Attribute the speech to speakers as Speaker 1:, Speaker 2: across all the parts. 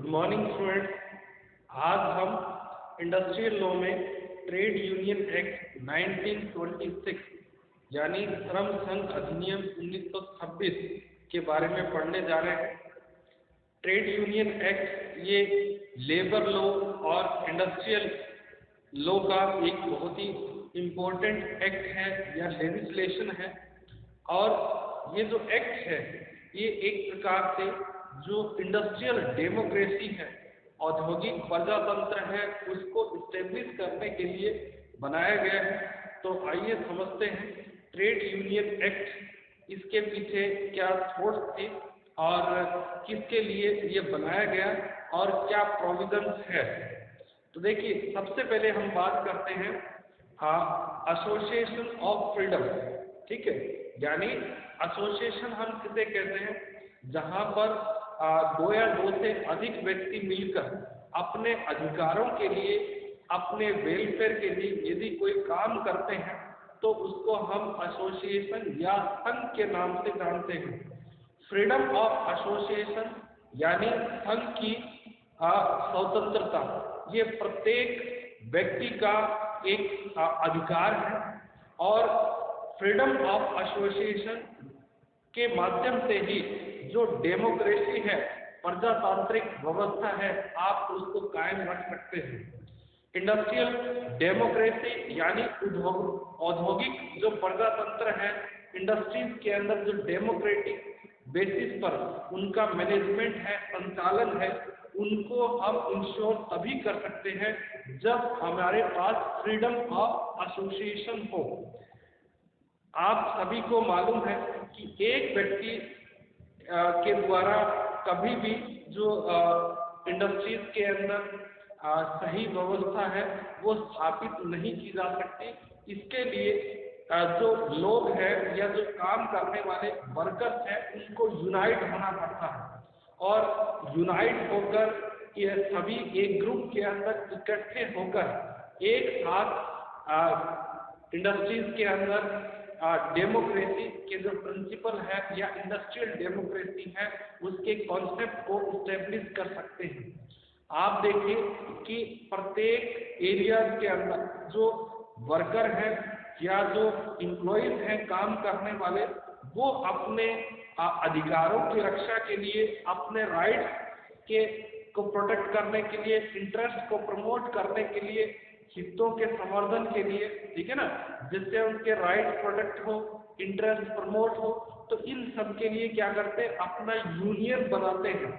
Speaker 1: Morning student. आज हम industrial law में ट्रेड यूनियन एक्ट 1926 यानी श्रम संघ अधिनियम 1926 के बारे में पढ़ने जा रहे हैं। ट्रेड यूनियन एक्ट ये लेबर लॉ और इंडस्ट्रियल लॉ का एक बहुत ही इम्पोर्टेंट एक्ट है या लेजिस्लेशन है। और ये जो एक्ट है ये एक प्रकार से जो इंडस्ट्रियल डेमोक्रेसी है, औद्योगिक प्रजातंत्र है, उसको स्टेब्लिश करने के लिए बनाया गया है। तो आइए समझते हैं ट्रेड यूनियन एक्ट, इसके पीछे क्या थॉट्स थे और किसके लिए ये बनाया गया और क्या प्रोविजंस है। तो देखिए, सबसे पहले हम बात करते हैं एसोसिएशन ऑफ फ्रीडम। ठीक है, यानी एसोसिएशन हम किसे कहते हैं, जहां पर दो या दो से अधिक व्यक्ति मिलकर अपने अधिकारों के लिए, अपने वेलफेयर के लिए यदि कोई काम करते हैं तो उसको हम एसोसिएशन या संघ के नाम से जानते हैं। फ्रीडम ऑफ एसोसिएशन यानी संघ की स्वतंत्रता, ये प्रत्येक व्यक्ति का एक अधिकार है। और फ्रीडम ऑफ एसोसिएशन के माध्यम से ही जो डेमोक्रेसी है, प्रजातांत्रिक व्यवस्था है, आप उसको कायम रख सकते हैं। इंडस्ट्रियल डेमोक्रेसी यानी औद्योगिक जो प्रजातंत्र है, इंडस्ट्रीज के अंदर जो डेमोक्रेटिक बेसिस पर उनका मैनेजमेंट है, संचालन है, उनको हम इंश्योर तभी कर सकते हैं जब हमारे पास फ्रीडम ऑफ एसोसिएशन हो। आप सभी को मालूम है कि एक व्यक्ति के द्वारा कभी भी जो इंडस्ट्रीज के अंदर सही व्यवस्था है वो स्थापित नहीं की जा सकती। इसके लिए जो लोग हैं या जो काम करने वाले वर्कर्स हैं उनको यूनाइट होना पड़ता है, और यूनाइट होकर ये सभी एक ग्रुप के अंदर इकट्ठे होकर एक साथ इंडस्ट्रीज के अंदर डेमोक्रेसी के जो प्रिंसिपल है या इंडस्ट्रियल डेमोक्रेसी है उसके कॉन्सेप्ट को स्टेब्लिश कर सकते हैं। आप देखिए कि प्रत्येक एरिया के अंदर जो वर्कर है या जो इम्प्लॉइज हैं काम करने वाले, वो अपने अधिकारों की रक्षा के लिए, अपने राइट्स के को प्रोटेक्ट करने के लिए, इंटरेस्ट को प्रमोट करने के लिए, हितों के संवर्धन के लिए, ठीक है ना, जिससे उनके राइट प्रोटेक्ट हो, इंटरेस्ट प्रमोट हो, तो इन सब के लिए क्या करते हैं, अपना यूनियन बनाते हैं।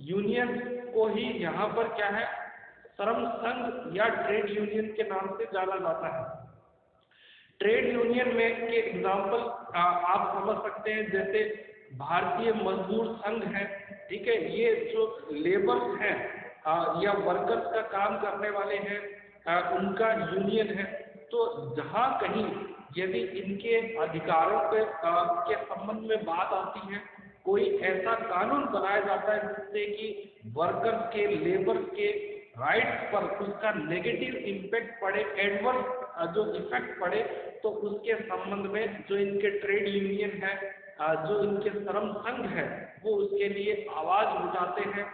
Speaker 1: यूनियन को ही यहाँ पर क्या है, श्रम संघ या ट्रेड यूनियन के नाम से जाना जाता है। ट्रेड यूनियन में के एग्जाम्पल आप समझ सकते हैं, जैसे भारतीय मजदूर संघ है, ठीक है, ये जो लेबर्स हैं या वर्कर्स का काम करने वाले हैं, उनका यूनियन है। तो जहाँ कहीं यदि इनके अधिकारों के संबंध में बात आती है, कोई ऐसा कानून बनाया जाता है जिससे कि वर्कर्स के, लेबर्स के राइट्स पर उसका नेगेटिव इम्पैक्ट पड़े, एडवर्स जो इफेक्ट पड़े, तो उसके संबंध में जो इनके ट्रेड यूनियन है, जो इनके श्रम संघ है, वो उसके लिए आवाज उठाते हैं,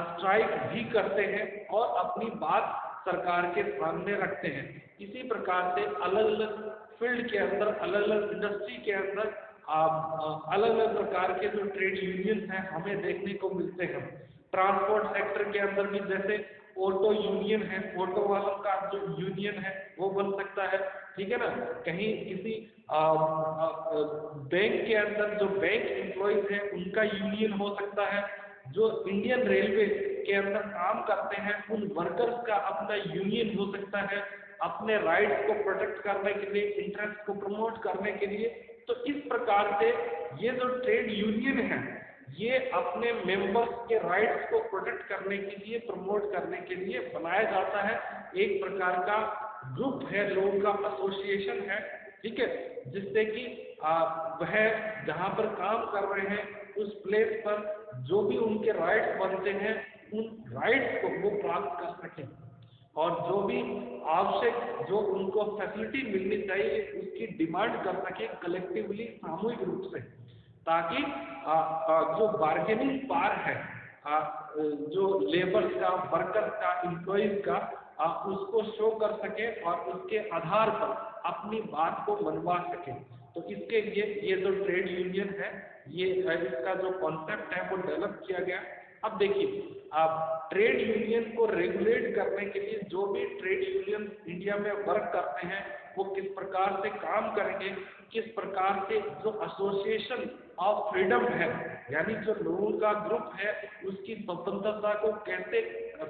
Speaker 1: स्ट्राइक भी करते हैं और अपनी बात सरकार के सामने रखते हैं। इसी प्रकार से अलग अलग फील्ड के अंदर, अलग अलग इंडस्ट्री के अंदर अलग अलग प्रकार के जो ट्रेड यूनियन हैं हमें देखने को मिलते हैं। ट्रांसपोर्ट सेक्टर के अंदर भी जैसे ऑटो यूनियन है, ऑटो वालों का जो यूनियन है वो बन सकता है, ठीक है ना। कहीं किसी बैंक के अंदर जो बैंक एम्प्लॉइज हैं उनका यूनियन हो सकता है। जो इंडियन रेलवे के अंदर काम करते हैं उन वर्कर्स का अपना यूनियन हो सकता है, अपने राइट्स को प्रोटेक्ट करने के लिए, इंटरेस्ट को प्रमोट करने के लिए। तो इस प्रकार से ये जो ट्रेड यूनियन है ये अपने मेंबर्स के राइट्स को प्रोटेक्ट करने के लिए, प्रमोट करने के लिए बनाया जाता है। एक प्रकार का ग्रुप है, लोगों का एसोसिएशन है, ठीक है, जिससे कि वह जहाँ पर काम कर रहे हैं उस प्लेस पर जो भी उनके राइट्स बनते हैं उन राइट्स को वो प्राप्त कर सकें, और जो भी आवश्यक जो उनको फैसिलिटी मिलनी चाहिए उसकी डिमांड कर सके कलेक्टिवली, सामूहिक रूप से, ताकि जो बार्गेनिंग पावर है जो लेबर्स का, वर्कर्स का, एम्प्लॉइज का उसको शो कर सके और उसके आधार पर अपनी बात को मनवा सके। तो इसके लिए ये जो ट्रेड यूनियन है, ये इसका जो कॉन्सेप्ट है वो डेवलप किया गया। अब देखिए, आप ट्रेड यूनियन को रेगुलेट करने के लिए जो भी ट्रेड यूनियन इंडिया में वर्क करते हैं वो किस प्रकार से काम करेंगे, किस प्रकार से जो एसोसिएशन ऑफ फ्रीडम है, यानी जो लोगों का ग्रुप है उसकी स्वतंत्रता को कैसे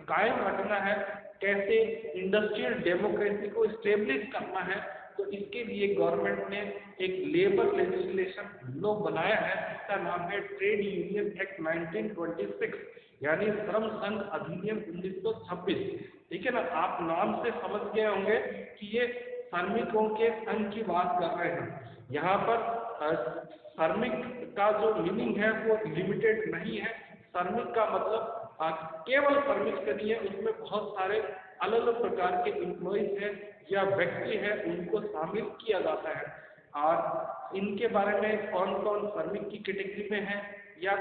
Speaker 1: कायम रखना है, कैसे इंडस्ट्रियल डेमोक्रेसी को स्टेब्लिश करना है, तो इसके लिए गवर्नमेंट ने एक लेबर लेजिस्लेशन लॉ बनाया है जिसका नाम है ट्रेड यूनियन एक्ट 1926, यानी श्रम संघ अधिनियम 1926। ठीक है ना, आप नाम से समझ गए होंगे कि ये श्रमिकों के संघ की बात कर रहे हैं। यहाँ पर श्रमिक का जो मीनिंग है वो लिमिटेड नहीं है। श्रमिक का मतलब केवल श्रमिक से नहीं है, उसमें बहुत सारे अलग अलग प्रकार के एम्प्लॉइज हैं या व्यक्ति है, उनको शामिल किया जाता है। और इनके बारे में कौन कौन श्रमिक की कैटेगरी में है या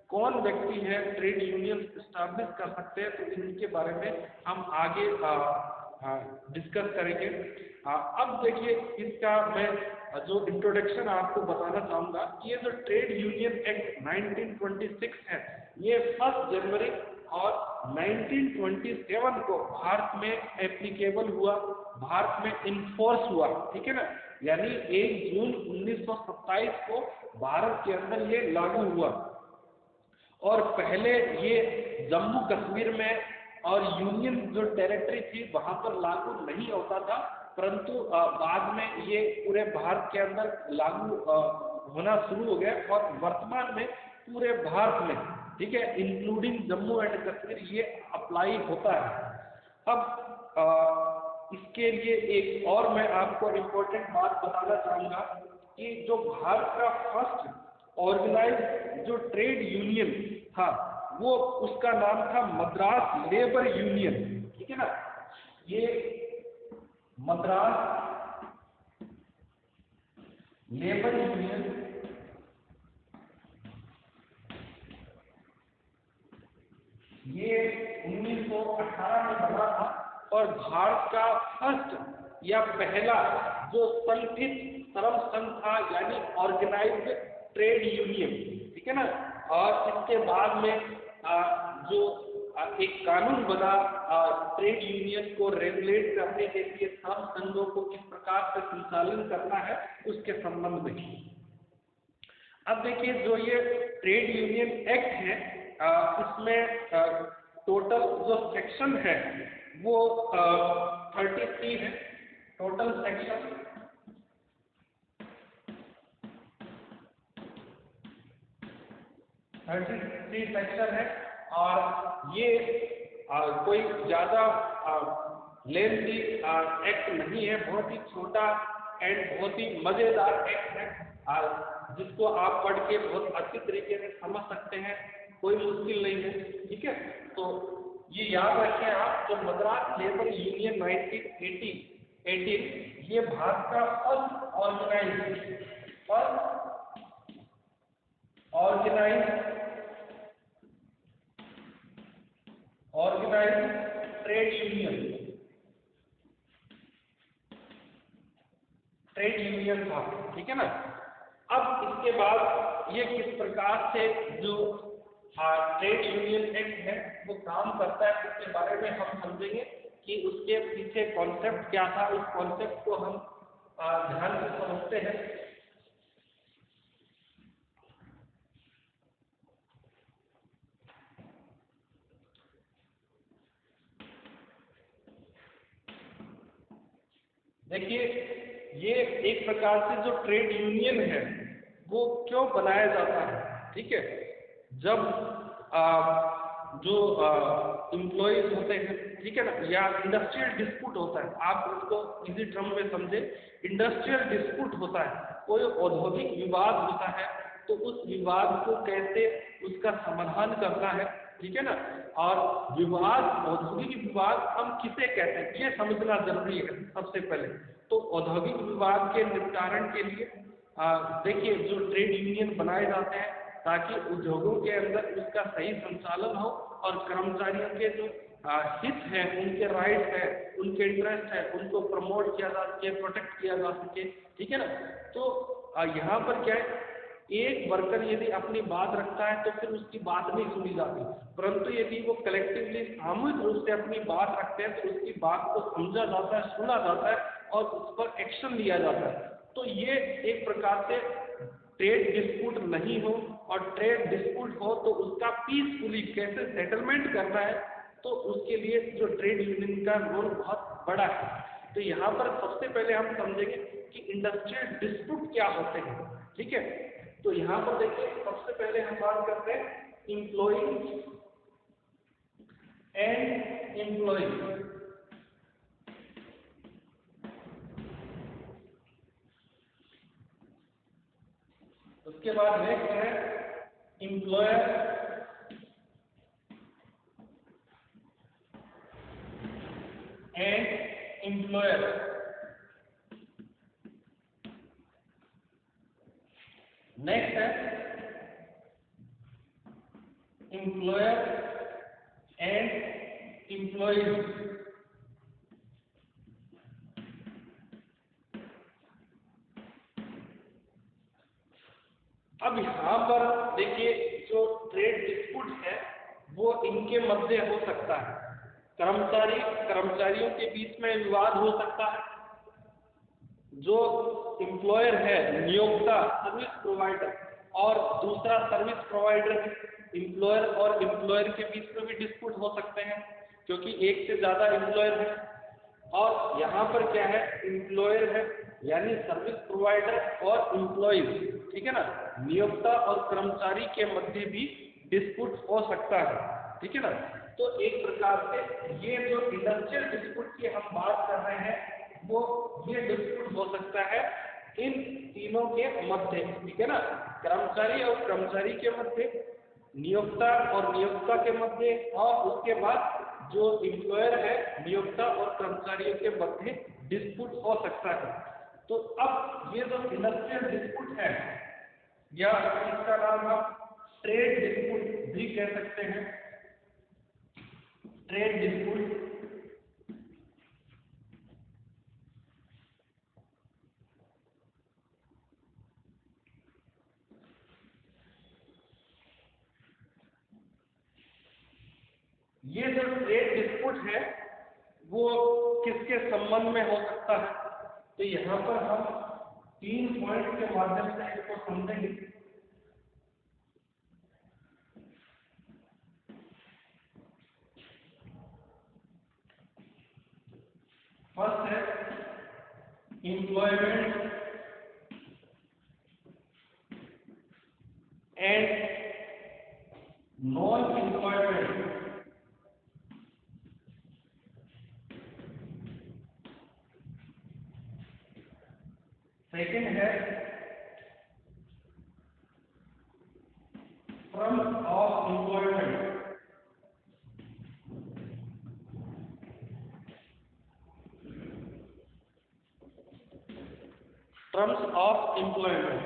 Speaker 1: कौन व्यक्ति है ट्रेड यूनियन स्टैब्लिश कर सकते हैं, तो इनके बारे में हम आगे डिस्कस करेंगे। अब देखिए, इसका मैं जो इंट्रोडक्शन आपको बताना चाहूँगा, ये जो ट्रेड यूनियन एक्ट 1926 है, ये 1 जनवरी और 1927 को भारत में एप्लीकेबल हुआ, भारत में इन्फोर्स हुआ। ठीक है ना, यानी 1 जून 1927 को भारत के अंदर ये लागू हुआ। और पहले ये जम्मू कश्मीर में और यूनियन जो टेरिटरी थी वहां पर लागू नहीं होता था, परंतु बाद में ये पूरे भारत के अंदर लागू होना शुरू हो गया और वर्तमान में पूरे भारत में, ठीक है, इंक्लूडिंग जम्मू एंड कश्मीर, ये अप्लाई होता है। अब इसके लिए एक और मैं आपको इम्पोर्टेंट बात बताना चाहूँगा कि जो भारत का फर्स्ट ऑर्गेनाइज जो ट्रेड यूनियन था वो उसका नाम था मद्रास लेबर यूनियन। ठीक है ना, ये मद्रास लेबर यूनियन ये 1918 में बना था और भारत का फर्स्ट या पहला जो संगठित श्रम संघ था, यानी ऑर्गेनाइज्ड ट्रेड यूनियन। ठीक है ना, और इसके बाद में जो एक कानून बना ट्रेड यूनियन को रेगुलेट करने के लिए श्रम संघों को किस प्रकार से संचालन करना है उसके संबंध में। अब देखिए, जो ये ट्रेड यूनियन एक्ट है, इसमें टोटल जो सेक्शन है वो 33 है। टोटल सेक्शन 33 सेक्शन है और ये कोई ज़्यादा लेंथी एक्ट नहीं है, बहुत ही छोटा एंड बहुत ही मज़ेदार एक्ट है जिसको आप पढ़ के बहुत अच्छी तरीके से समझ सकते हैं, कोई मुश्किल नहीं है। ठीक है, तो ये याद रखें आप, जो मद्रास लेबर यूनियन 1918 ये भारत का फर्स्ट ऑर्गेनाइज ट्रेड यूनियन था। ठीक है ना, अब इसके बाद ये किस प्रकार से जो ट्रेड यूनियन एक्ट है वो काम करता है उसके बारे में हम समझेंगे कि उसके पीछे कॉन्सेप्ट क्या था। उस कॉन्सेप्ट को हम ध्यान से समझते हैं। देखिए, ये एक प्रकार से जो ट्रेड यूनियन है वो क्यों बनाया जाता है। ठीक है, जब जो एम्प्लॉइज होते हैं, ठीक है ना, या इंडस्ट्रियल डिस्प्यूट होता है, आप उसको इजी टर्म में समझे, इंडस्ट्रियल डिस्प्यूट होता है, कोई औद्योगिक विवाद होता है, तो उस विवाद को कैसे उसका समाधान करना है। ठीक है ना, और विवाद, औद्योगिक विवाद हम किसे कहते हैं ये समझना जरूरी है सबसे पहले। तो औद्योगिक विवाद के निपटारण के लिए देखिए जो ट्रेड यूनियन बनाए जाते हैं ताकि उद्योगों के अंदर उसका सही संचालन हो और कर्मचारियों के जो हित है, उनके राइट है, उनके इंटरेस्ट है, उनको प्रमोट किया जा सके, प्रोटेक्ट किया जा सके, ठीक है ना। तो यहाँ पर क्या है, एक वर्कर यदि अपनी बात रखता है तो फिर उसकी बात नहीं सुनी जाती, परंतु यदि वो कलेक्टिवली सामूहिक रूप से अपनी बात रखते हैं तो उसकी बात को समझा जाता है, सुना जाता है और उस पर एक्शन लिया जाता है। तो ये एक प्रकार से ट्रेड डिस्प्यूट नहीं हो, और ट्रेड डिस्प्यूट हो तो उसका पीसफुली कैसे सेटलमेंट करना है, तो उसके लिए जो ट्रेड यूनियन का रोल बहुत बड़ा है। तो यहाँ पर सबसे पहले हम समझेंगे कि इंडस्ट्रियल डिस्प्यूट क्या होते हैं, ठीक है। तो यहाँ पर देखिए, सबसे पहले हम बात करते हैं इम्प्लॉई एंड एम्प्लॉई। उसके बाद नेक्स्ट है एम्प्लॉयर एंड एम्प्लॉयर। नेक्स्ट है एम्प्लॉयर एंड एम्प्लॉयज। अब यहाँ पर देखिए, जो ट्रेड डिस्प्यूट है वो इनके मध्य हो सकता है, कर्मचारियों के बीच में विवाद हो सकता है, जो एम्प्लॉयर है नियोक्ता सर्विस प्रोवाइडर और दूसरा सर्विस प्रोवाइडर, एम्प्लॉयर और एम्प्लॉयर के बीच में भी डिस्प्यूट हो सकते हैं क्योंकि एक से ज्यादा एम्प्लॉयर है। और यहाँ पर क्या है, एम्प्लॉयर है यानी सर्विस प्रोवाइडर और एम्प्लॉइज, ठीक है ना, नियोक्ता और कर्मचारी के मध्य भी डिस्प्यूट हो सकता है, ठीक है ना। तो एक प्रकार से ये जो इंडस्ट्रियल डिस्प्यूट की हम बात कर रहे हैं वो ये डिस्प्यूट हो सकता है इन तीनों के मध्य, ठीक है ना, कर्मचारी और कर्मचारी के मध्य, नियोक्ता और नियोक्ता के मध्य, और उसके बाद जो एम्प्लॉयर है नियोक्ता और कर्मचारियों के मध्य डिस्प्यूट हो सकता है। तो अब ये जो इंडस्ट्रियल डिस्प्यूट है, या इसका नाम आप ट्रेड डिस्प्यूट भी कह सकते हैं, ट्रेड डिस्प्यूट। ये जो ट्रेड डिस्प्यूट है वो किसके संबंध में हो सकता है, तो यहाँ पर हम 3 पॉइंट के माध्यम से इसको समझेंगे। फर्स्ट है employment and non employment. Second है terms of employment. Terms of employment.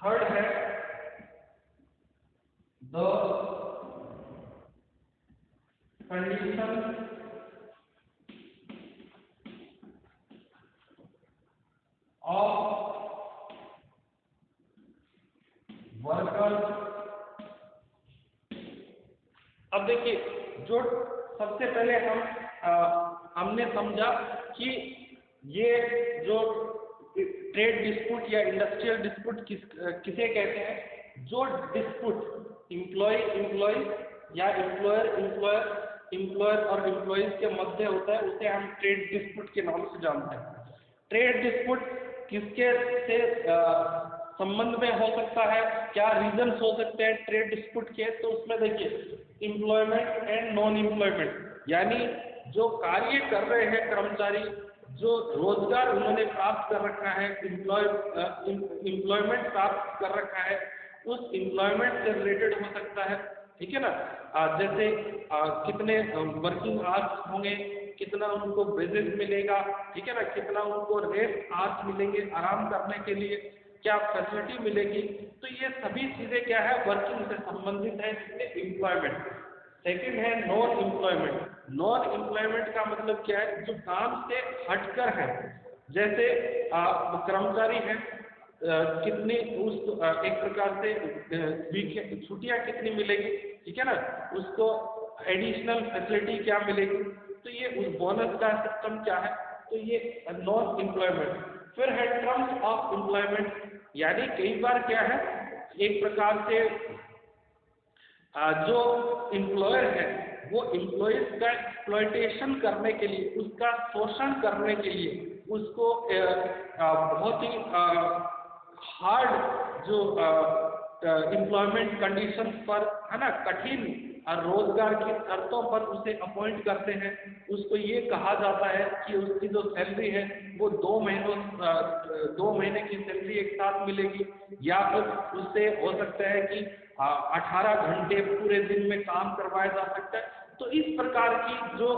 Speaker 1: Third है द कंडीशन ऑफ वर्कर। अब देखिए, जो सबसे पहले हमने समझा कि ये जो ट्रेड डिस्प्यूट या इंडस्ट्रियल डिस्प्यूट किसे कहते हैं, जो डिस्प्यूट एम्प्लॉय या एम्प्लॉयर और एम्प्लॉइज के मध्य होता है उसे हम ट्रेड डिस्प्यूट के नाम से जानते हैं। ट्रेड डिस्प्यूट किसके से संबंध में हो सकता है, क्या रीजंस हो सकते हैं ट्रेड डिस्प्यूट के, तो उसमें देखिए एम्प्लॉयमेंट एंड नॉन एम्प्लॉयमेंट, यानी जो कार्य कर रहे हैं कर्मचारी, जो रोजगार उन्होंने प्राप्त कर रखा है, एम्प्लॉयमेंट प्राप्त कर रखा है, उस एम्प्लॉयमेंट से रिलेटेड हो सकता है, ठीक है ना। जैसे कितने वर्किंग आवर्स होंगे, कितना उनको वेजेस मिलेगा, ठीक है ना, कितना उनको रेस्ट आवर्स मिलेंगे आराम करने के लिए, क्या फैसिलिटी मिलेगी, तो ये सभी चीजें क्या है, वर्किंग से संबंधित है, जिसमें एम्प्लॉयमेंट। सेकंड है नॉन एम्प्लॉयमेंट। नॉन एम्प्लॉयमेंट का मतलब क्या है, जो काम से हटकर है, जैसे कर्मचारी है, कितनी उस एक प्रकार से वीकेंड छुट्टियां कितनी मिलेगी, ठीक है ना, उसको एडिशनल फैसिलिटी क्या मिलेगी, तो ये उस बोनस का सिस्टम क्या है, तो ये नॉन एम्प्लॉयमेंट। फिर है टर्म्स ऑफ एम्प्लॉयमेंट, यानी कई बार क्या है, एक प्रकार से जो एम्प्लॉयर है वो एम्प्लॉयज का एक्सप्लॉयटेशन करने के लिए, उसका शोषण करने के लिए उसको बहुत ही हार्ड जो एम्प्लॉयमेंट कंडीशन पर, है ना, कठिन रोजगार की शर्तों पर उसे अपॉइंट करते हैं। उसको ये कहा जाता है कि उसकी जो सैलरी है वो 2 महीने की सैलरी एक साथ मिलेगी, या फिर उससे हो सकता है कि 18 घंटे पूरे दिन में काम करवाया जा सकता है। तो इस प्रकार की जो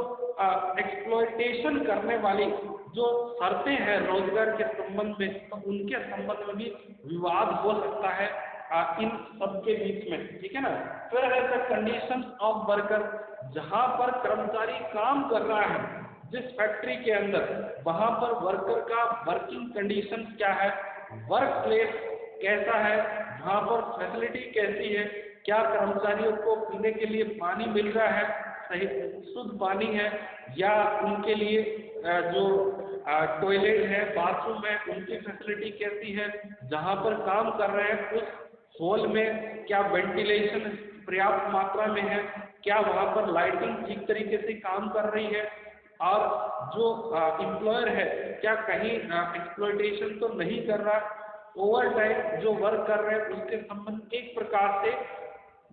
Speaker 1: एक्सप्लॉयटेशन करने वाली जो शर्तें हैं रोजगार के संबंध में, तो उनके संबंध में भी विवाद हो सकता है इन सबके बीच में, ठीक है ना। फिर है द कंडीशंस ऑफ वर्कर, जहां पर कर्मचारी काम कर रहा है जिस फैक्ट्री के अंदर, वहां पर वर्कर का वर्किंग कंडीशन क्या है, वर्क प्लेस कैसा है, वहां पर फैसिलिटी कैसी है, क्या कर्मचारियों को पीने के लिए पानी मिल रहा है, सही शुद्ध पानी है, या उनके लिए जो टॉयलेट है, बाथरूम है, उनकी फैसिलिटी कैसी है, जहां पर काम कर रहे हैं उस हॉल में क्या वेंटिलेशन पर्याप्त मात्रा में है, क्या वहां पर लाइटिंग ठीक तरीके से काम कर रही है, और जो एम्प्लॉयर है क्या कहीं एक्सप्लॉयटेशन तो नहीं कर रहा, ओवर टाइम जो वर्क कर रहे हैं उसके संबंध। एक प्रकार से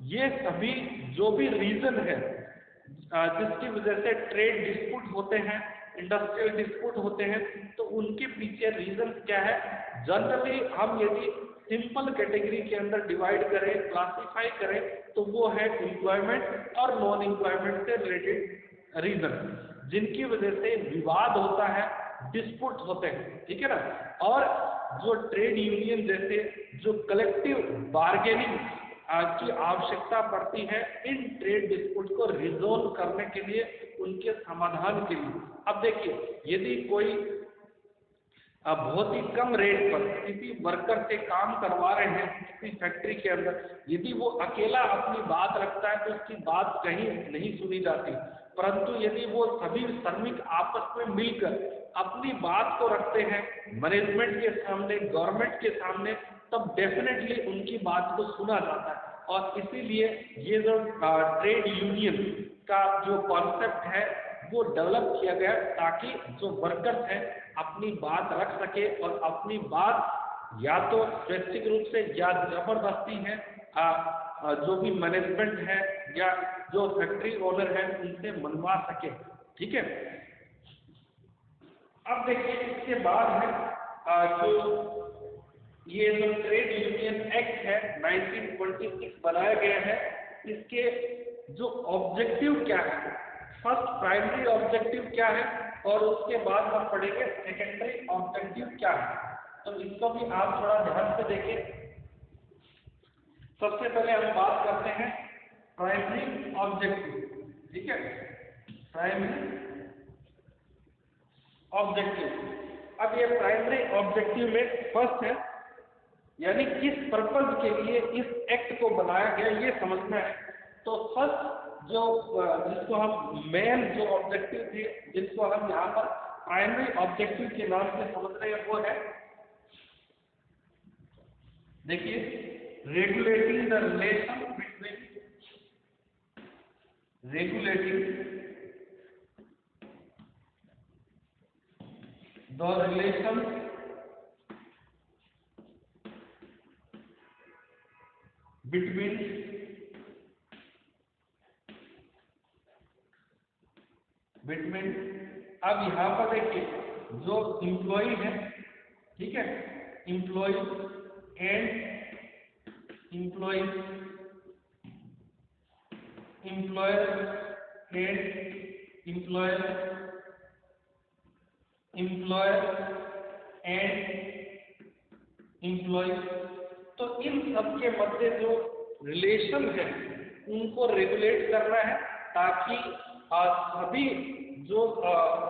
Speaker 1: ये सभी जो भी रीजन है जिसकी वजह से ट्रेड डिस्प्यूट होते हैं, इंडस्ट्रियल डिस्प्यूट होते हैं, तो उनके पीछे रीजन क्या है, जनरली हम यदि सिंपल कैटेगरी के अंदर डिवाइड करें, क्लासिफाई करें, तो वो है एम्प्लॉयमेंट और नॉन एम्प्लॉयमेंट से रिलेटेड रीजन, जिनकी वजह से विवाद होता है, डिस्प्यूट होते हैं, ठीक है ना। और जो ट्रेड यूनियन जैसे जो कलेक्टिव बार्गेनिंग की आवश्यकता पड़ती है इन ट्रेड डिस्प्यूट को रिजोल्व करने के लिए, उनके समाधान के लिए। अब देखिए, यदि कोई बहुत ही कम रेट पर किसी वर्कर से काम करवा रहे हैं किसी फैक्ट्री के अंदर, यदि वो अकेला अपनी बात रखता है तो उसकी बात कहीं नहीं सुनी जाती, परंतु यदि वो सभी श्रमिक आपस में मिलकर अपनी बात को रखते हैं मैनेजमेंट के सामने, गवर्नमेंट के सामने, तब डेफिनेटली उनकी बात को सुना जाता है। और इसीलिए ये जो ट्रेड यूनियन का जो कॉन्सेप्ट है वो डेवलप किया गया, ताकि जो वर्कर्स हैं अपनी बात रख सके और अपनी बात या तो स्वैच्छिक रूप से या जबरदस्ती है जो भी मैनेजमेंट है या जो फैक्ट्री ओनर है उनसे मनवा सके, ठीक है। अब देखिए, इसके बाद है जो ये जो ट्रेड यूनियन एक्ट है 1926 बनाया गया है, इसके जो ऑब्जेक्टिव क्या है, फर्स्ट प्राइमरी ऑब्जेक्टिव क्या है, और उसके बाद हम पढ़ेंगे सेकेंडरी ऑब्जेक्टिव क्या है। तो इसको भी आप थोड़ा ध्यान से देखें। सबसे पहले हम बात करते हैं प्राइमरी ऑब्जेक्टिव, ठीक है। प्राइमरी ऑब्जेक्टिव, अब ये प्राइमरी ऑब्जेक्टिव में फर्स्ट है, यानी किस पर्पज के लिए इस एक्ट को बनाया गया ये समझना है। तो फर्स्ट जो जिसको हम मेन जो ऑब्जेक्टिव थे, जिसको हम यहाँ पर प्राइमरी ऑब्जेक्टिव के नाम से समझ रहे हैं, वो है, देखिए, regulating the relation between between अब यहाँ पर देखिए, जो इम्प्लॉई है, ठीक है, employee and employer and employer employer and employee, तो इन सब के मध्य जो रिलेशन है उनको रेगुलेट करना है, ताकि सभी जो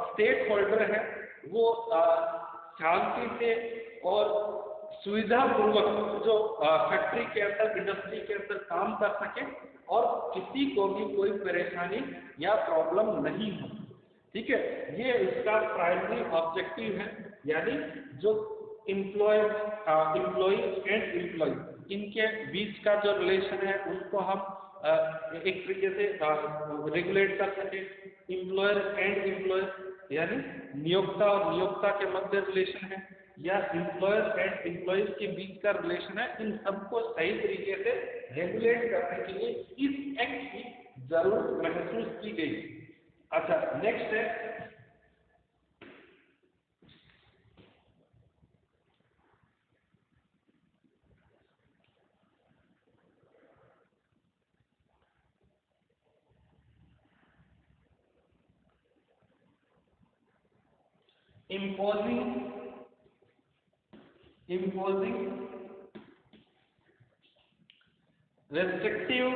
Speaker 1: स्टेक होल्डर है वो शांति से और सुविधा पूर्वक जो फैक्ट्री के अंदर, इंडस्ट्री के अंदर काम कर सके और किसी को भी कोई परेशानी या प्रॉब्लम नहीं हो। ठीक है, ये इसका प्राइमरी ऑब्जेक्टिव है। यानी जो एम्प्लॉय एंड एम्प्लॉय इनके बीच का जो रिलेशन है उनको हम एक तरीके से रेगुलेट कर सके। एम्प्लॉयर एंड एम्प्लॉयर यानी नियोक्ता और नियोक्ता के मध्य रिलेशन है, या एम्प्लॉयर एंड एम्प्लॉयज के बीच का रिलेशन है। इन सबको सही तरीके से रेगुलेट करने के लिए इस एक्ट की जरूरत महसूस की गई। अच्छा, नेक्स्ट है imposing restrictive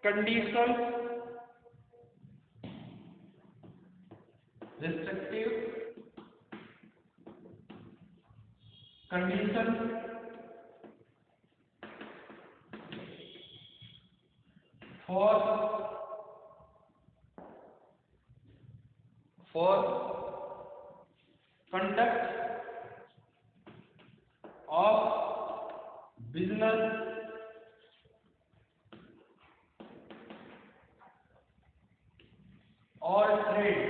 Speaker 1: conditions for conduct of business or trade।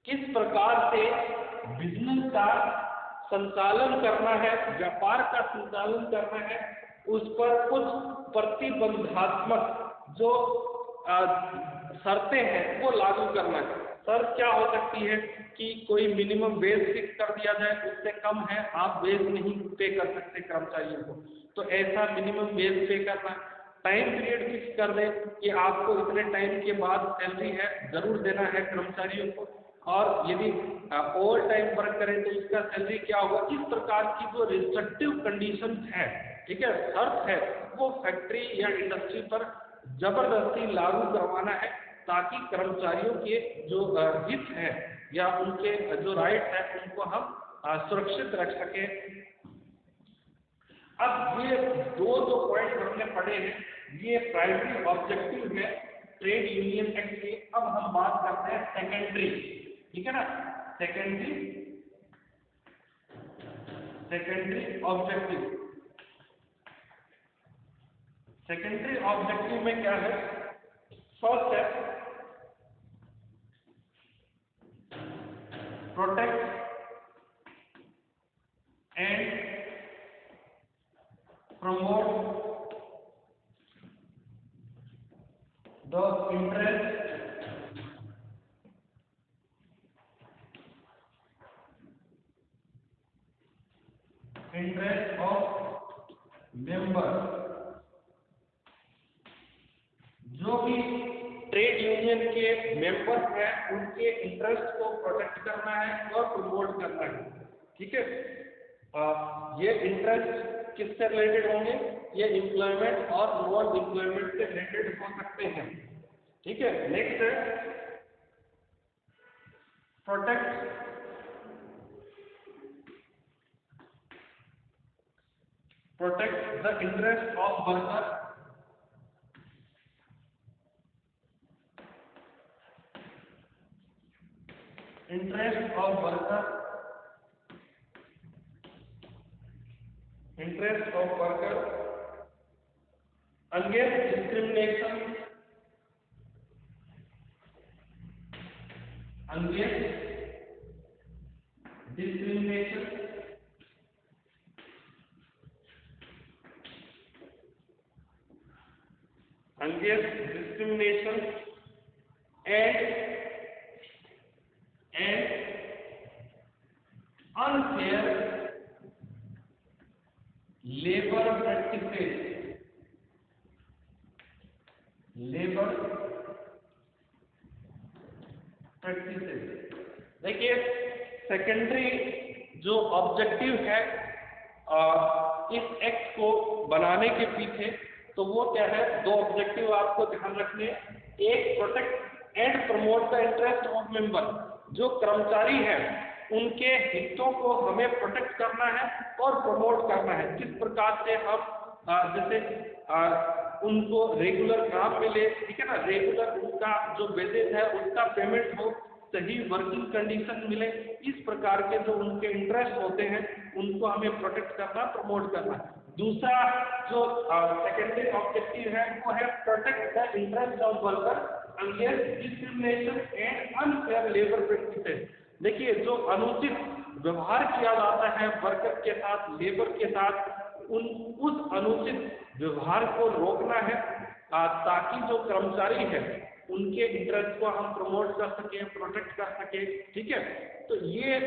Speaker 1: किस प्रकार से बिजनेस का संचालन करना है, व्यापार का संचालन करना है, उस पर कुछ प्रतिबंधात्मक जो शर्तें हैं वो लागू करना है। शर्त क्या हो सकती है कि कोई मिनिमम वेज फिक्स कर दिया जाए, उससे कम है आप वेज नहीं पे कर सकते कर्मचारियों को, तो ऐसा मिनिमम वेज पे करना। टाइम पीरियड फिक्स कर दे कि आपको इतने टाइम के बाद सैलरी है जरूर देना है कर्मचारियों को, और यदि ओवर टाइम वर्क करें तो उसका सैलरी क्या होगा। इस प्रकार की जो रिस्ट्रिक्टिव कंडीशन है, ठीक है, शर्त है, वो फैक्ट्री या इंडस्ट्री पर जबरदस्ती लागू करवाना है, ताकि कर्मचारियों के जो हित है या उनके जो राइट है उनको हम सुरक्षित रख सके। अब ये दो जो पॉइंट हमने पढ़े हैं, ये प्राइमरी ऑब्जेक्टिव है ट्रेड यूनियन एक्ट के। अब हम बात करते हैं सेकेंडरी, ठीक है ना, सेकेंडरी ऑब्जेक्टिव। सेकेंडरी ऑब्जेक्टिव में क्या है? फर्स्ट है protect and promote the interest of member। जो भी ट्रेड यूनियन के मेंबर हैं उनके इंटरेस्ट को प्रोटेक्ट करना है और प्रमोट करना है। ठीक है, ये इंटरेस्ट किससे रिलेटेड होंगे? ये एम्प्लॉयमेंट और नॉन एम्प्लॉयमेंट से रिलेटेड हो सकते हैं। ठीक है, नेक्स्ट है protect the interest of worker, interest of worker against discrimination, and unfair labor practices। देखिए, सेकेंडरी जो ऑब्जेक्टिव है इस एक्ट को बनाने के पीछे, तो वो क्या है, दो ऑब्जेक्टिव आपको ध्यान रखने हैं। एक, protect and promote the interest of member, जो कर्मचारी हैं उनके हितों को हमें प्रोटेक्ट करना है और प्रमोट करना है। किस प्रकार से हम जैसे उनको रेगुलर काम मिले, ठीक है ना, रेगुलर उनका जो वेजेस है उसका पेमेंट हो, सही वर्किंग कंडीशन मिले, इस प्रकार के जो उनके इंटरेस्ट होते हैं उनको हमें प्रोटेक्ट करना, प्रमोट करना। दूसरा जो सेकेंडरी ऑब्जेक्टिव है वो है protect the interest of worker against discrimination and unfair labour practices. देखिए, जो अनुचित व्यवहार किया जाता है वर्कर के साथ, लेबर के साथ, उस अनुचित व्यवहार को रोकना है ताकि जो कर्मचारी है उनके इंटरेस्ट को हम प्रमोट कर सके, प्रोटेक्ट कर सके, ठीक है। तो ये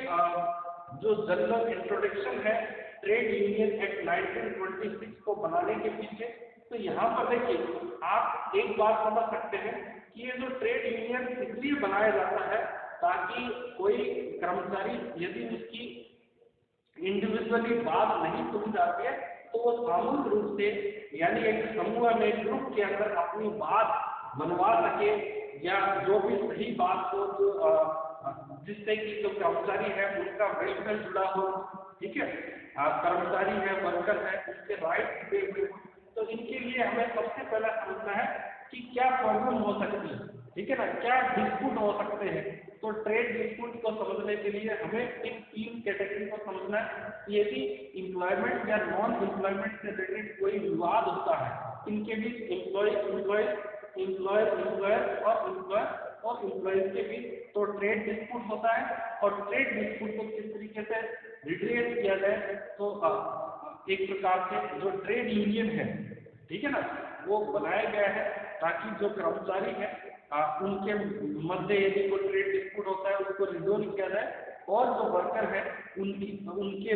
Speaker 1: जो जनरल इंट्रोडक्शन है ट्रेड यूनियन एक्ट 1926 को बनाने के पीछे। तो यहाँ पर देखिए, आप एक बात समझ सकते हैं कि ये जो ट्रेड यूनियन इसलिए बनाया जाता है ताकि कोई कर्मचारी यदि उसकी इंडिविजुअली बात नहीं सुनी जाती है तो वो सामूहिक रूप से, यानी एक समूह में, ग्रुप के अंदर अपनी बात मनवा सके, या जो भी सही बात हो जो जिससे कि जो कर्मचारी है उनका वेलफेयर जुड़ा हो, ठीक है, कर्मचारी है, वर्कर है, उसके राइट पे हुए हो। तो इनके लिए हमें सबसे पहले समझना है कि क्या प्रॉब्लम हो सकती है, ठीक है ना, क्या डिस्प्यूट हो सकते हैं। तो ट्रेड डिस्प्यूट को समझने के लिए हमें इन तीन कैटेगरी को समझना है। यदि एम्प्लॉयमेंट या नॉन एम्प्लॉयमेंट से रिलेटेड कोई विवाद होता है, इनके बीच एम्प्लॉयर और एम्प्लॉयज के बीच, तो ट्रेड डिस्प्यूट होता है। और ट्रेड डिस्प्यूट को किस तरीके से रिड्रेस किया जाए, तो एक प्रकार से जो ट्रेड यूनियन है, ठीक है ना, वो बनाया गया है ताकि जो कर्मचारी है उनके मध्य यदि कोई ट्रेड डिस्प्यूट होता है उसको रिजोल्व किया जाए, और जो वर्कर है उनके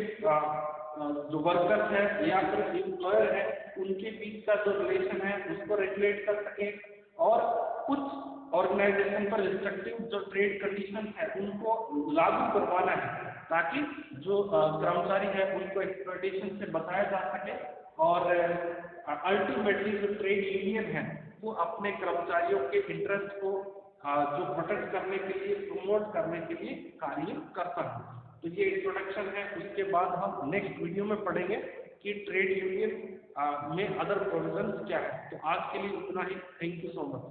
Speaker 1: जो वर्कर्स है या फिर एम्प्लॉयर है उनके बीच का जो रिलेशन है उसको रेगुलेट कर सके। और कुछ ऑर्गेनाइजेशन पर रिस्ट्रिक्टिव जो ट्रेड कंडीशन है उनको लागू करवाना है ताकि जो कर्मचारी है उनको एक्सप्लॉयटेशन से बचाया जा सके, और अल्टीमेटली जो ट्रेड यूनियन है वो अपने कर्मचारियों के इंटरेस्ट को जो प्रोटेक्ट करने के लिए, प्रमोट करने के लिए कार्य करता है। तो ये इंट्रोडक्शन है। उसके बाद हम नेक्स्ट वीडियो में पढ़ेंगे कि ट्रेड यूनियन में अदर प्रोविजंस क्या है। तो आज के लिए इतना ही। Thank you so much.